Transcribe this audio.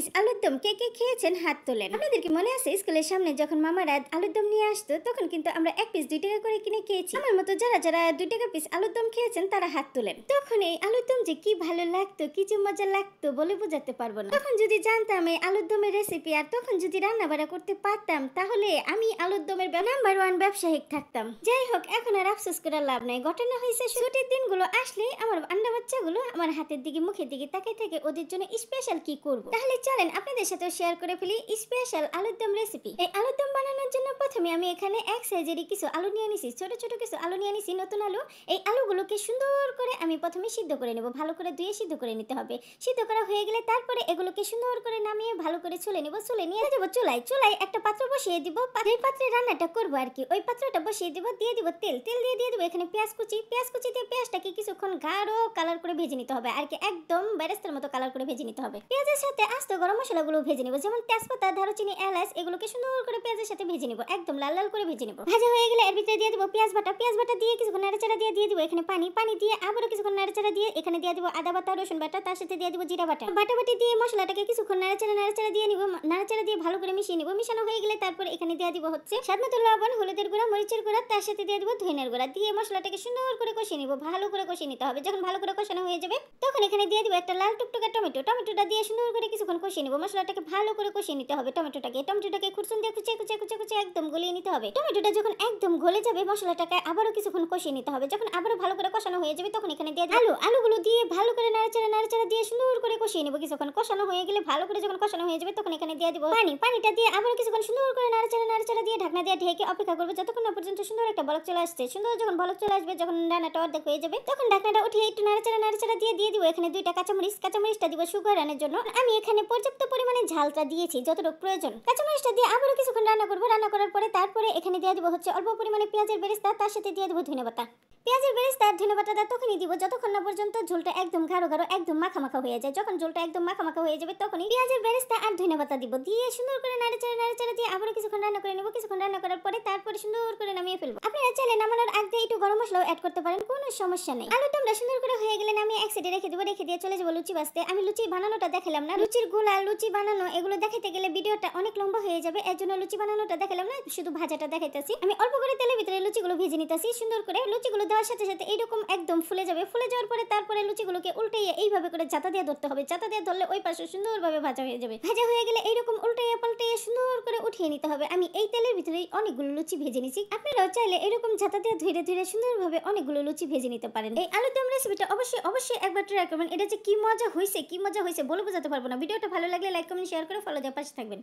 Piece আলুর দম কে কে খেয়েছেন হাত তোলেন। আপনাদের কি মনে আছে স্কুলের সামনে যখন মামারা আলুর দম নিয়ে আসতো তখন কিন্তু আমরা এক পিস 2 টাকা করে কিনে খেয়েছি। আমার মতো যারা যারা 2 টাকা পিস আলুর দম খেয়েছেন তারা হাত তোলেন। তখন এই আলুর দম যে কি ভালো লাগতো, কি যে মজা লাগতো বলে বোঝাতে পারবো না। তখন যদি জানতাম এই আলুর দমের রেসিপি আর তখন যদি রান্না বাড়া করতে পারতাম তাহলে আমি আলুর দমের নাম্বার 1 ব্যবসায়িক থাকতাম। যাই হোক, এখন আর আফসোস করে লাভ নাই। ঘটনা হয়েছে ছুটির দিনগুলো আসলে আমার আন্ডা বাচ্চাগুলো আমার হাতের দিকে মুখের দিকে তাকিয়ে থাকে ওদের জন্য স্পেশাল কি করব। তাহলে চলেন আপনাদের সাথে শেয়ার করে ফেলি স্পেশাল আলুর দম রেসিপি। এই আলুর দম বানানোর জন্য প্রথমে আমি এখানে এক সাইজেরই কিছু আলু নিয়ে নিছি, ছোট ছোট কিছু আলু নিয়ে নিছি, নতুন আলু। এই আলুগুলোকে সুন্দর করে আমি প্রথমে সিদ্ধ করে নেব, ভালো করে ধুয়ে সিদ্ধ করে নিতে হবে। সিদ্ধ করা হয়ে গেলে তারপরে এগুলোকে সুন্দর করে নামিয়ে ভালো করে ছুলে নেব। ছুলে নিয়ে যাব চুলায় একটা পাত্র বসিয়ে দিব। যেই পাত্রে রান্নাটা করবো আর কি ওই পাত্রটা বসিয়ে দিব, দিয়ে দিব তেল দিয়ে দিব এখানে পেঁয়াজ কুচি দিয়ে পেঁয়াজটাকে কিছুক্ষণ গাঢ় কালার করে ভেজে নিতে হবে আর কি, একদম বেরেস্তার মতো কালার করে ভেজে নিতে হবে। পেঁয়াজের সাথে আস্ত গরম মশলাগুলো ভেজে নিব, যেমন তেজপাতা, দারুচিনি, এলাচ, এগুলোকে সুন্দর করে পেঁয়াজের সাথে ভেজে নিব, একদম লাল লাল করে ভেজে নিব। ভাজা হয়ে গেলে এর ভিতরে দিয়ে দিব পেঁয়াজ বাটা দিয়ে কিছুক্ষণ নাড়াচাড়া দিয়ে দিব এখানে পানি দিয়ে আবারও কিছুক্ষণ নাড়াচাড়া দিয়ে এখানে দিয়ে দিব আদা বাটা, রসুন বাটা, তার সাথে দিয়ে দিব জিরা বাটাবাটি দিয়ে মশলাটাকে কিছুক্ষণ নাড়াচাড়া দিয়ে নিব, নাড়াচাড়া দিয়ে ভালো করে মিশিয়ে নিব। মিশানো হয়ে গেলে তারপর এখানে দিয়ে দিব হচ্ছে স্বাদমতো লবণ, হলুদের গুঁড়া, মরিচের গুঁড়া, তার সাথে দিয়ে দিব ধনিয়ার গুঁড়া, দিয়ে মশলাটাকে সুন্দর করে কষিয়ে নিব, ভালো করে কষিয়ে নিতে হবে। যখন ভালো করে কষানো হয়ে যাবে তখন এখানে দিয়ে দিব একটা লাল টুকটুকা টমেটোটা দিয়ে সুন্দর করে কিছুক্ষণ কষিয়ে নিব। মশলাটাকে ভালো করে কষিয়ে নিতে হবে। টমেটোটাকে খুরচুন দিয়ে কুচে একদম গলিয়ে নিতে হবে। টমেটোটা যখন একদম গলে যাবে মশলাটাকে আবারও কিছুক্ষণ কষিয়ে নিতে হবে। যখন আবারও ভালো করে কষানো হয়ে যাবে তখন এখানে দিয়ে আলুগুলো দিয়ে ভালো করে নাড়াচাড়া দিয়ে সুন্দর করে কষিয়ে নিব। কিছুক্ষণ কষানো হয়ে গেলে ভালো করে যখন কষানো হয়ে যাবে তখন এখানে দিয়ে দিব পানিটা দিয়ে আবারও কিছুক্ষণ সুন্দর করে নাড়াচাড়া দিয়ে ঢাকনা দিয়ে ঢেকে অপেক্ষা করব যতক্ষণ না পর্যন্ত সুন্দর একটা বলক চলে আসছে। সুন্দর যখন বলক চলে আসবে, যখন রান্নাটা অর্ধেক হয়ে যাবে তখন ঢাকনাটা উঠিয়ে একটু নাড়াচাড়া দিয়ে দিব এখানে 2টা কাঁচামরিচটা দিব সুগার রান্নার জন্য। আমি এখানে পর্যাপ্ত পরিমাণে ঝালটা দিয়েছি যতটুকু প্রয়োজন। কাঁচামরিচটা দিয়ে আবারও কিছুক্ষণ রান্না করব। রান্না করার পরে তারপরে এখানে দিয়ে দিব হচ্ছে অল্প পরিমাণে পেঁয়াজের বেরেস্তা, তার সাথে দিয়ে দিব ধনেপাতা। পেঁয়াজের বেরেস্তা আর ধনেপাতাটা তখনই দিব যতক্ষণ না পর্যন্ত ঝোলটা একদম গাঢ় একদম মাখা হয়ে যায়। যখন ঝোলটা একদম মাখা হয়ে যাবে তখনই পেঁয়াজের বেরেস্তা আর ধনেপাতা দিব, দিয়ে সুন্দর করে নাড়াচাড়া দিয়ে আবারও কিছুক্ষণ রান্না করে নেব। কিছুক্ষণ রান্না করার পরে তারপরে সুন্দর করে নামিয়ে ফেলবো। আপনারা চাইলে নামানোর আগে একটু গরম মশলাও অ্যাড করতে পারেন, কোনো সমস্যা নেই। আলুর দমটা সুন্দর করে হয়ে গেলে নামিয়ে এক সাইডে রেখে দিয়ে চলে যাবো লুচি ভাজতে। আমি লুচি বানানোটা দেখালাম না, লুচির গোলা, লুচি বানানো এগুলো দেখাইতে গেলে ভিডিওটা অনেক লম্বা হয়ে যাবে, এর জন্য লুচি বানানোটা দেখালাম না, শুধু ভাজাটা দেখাইতেছি। আমি অল্প করে তেলের ভিতরে লুচিগুলো ভেজে নিতেছি। সুন্দর করে লুচিগুলো দেওয়ার সাথে সাথে এইরকম একদম ফুলে যাবে। ফুলে যাওয়ার পরে তারপরে লুচিগুলোকে উল্টাইয়ে এইভাবে করে জাতা দিয়ে ধরতে হবে। জাতা দিয়ে ধরলে ওই পাশে সুন্দরভাবে ভাজা হয়ে যাবে। ভাজা হয়ে গেলে এইরকম উল্টাইয়ে পাল্টাইয়ে সুন্দর করে উঠিয়ে নিতে হবে। আমি এই তেলের ভিতরেই অনেকগুলো লুচি ভেজে নিছি। আপনারাও চাইলে এরকম জাতা দিয়ে ধীরে সুন্দরভাবে অনেকগুলো লুচি ভেজে নিতে পারেন। এই আলুর দম রেসিপিটা অবশ্যই একবার ট্রাই করবেন। এটা যে কি মজা হয়েছে বলে বোঝাতে পারবো না। ভিডিওটা ভালো লাগলে লাইক, কমেন্ট, শেয়ার করে ফলো দিয়ে পাশে থাকবেন।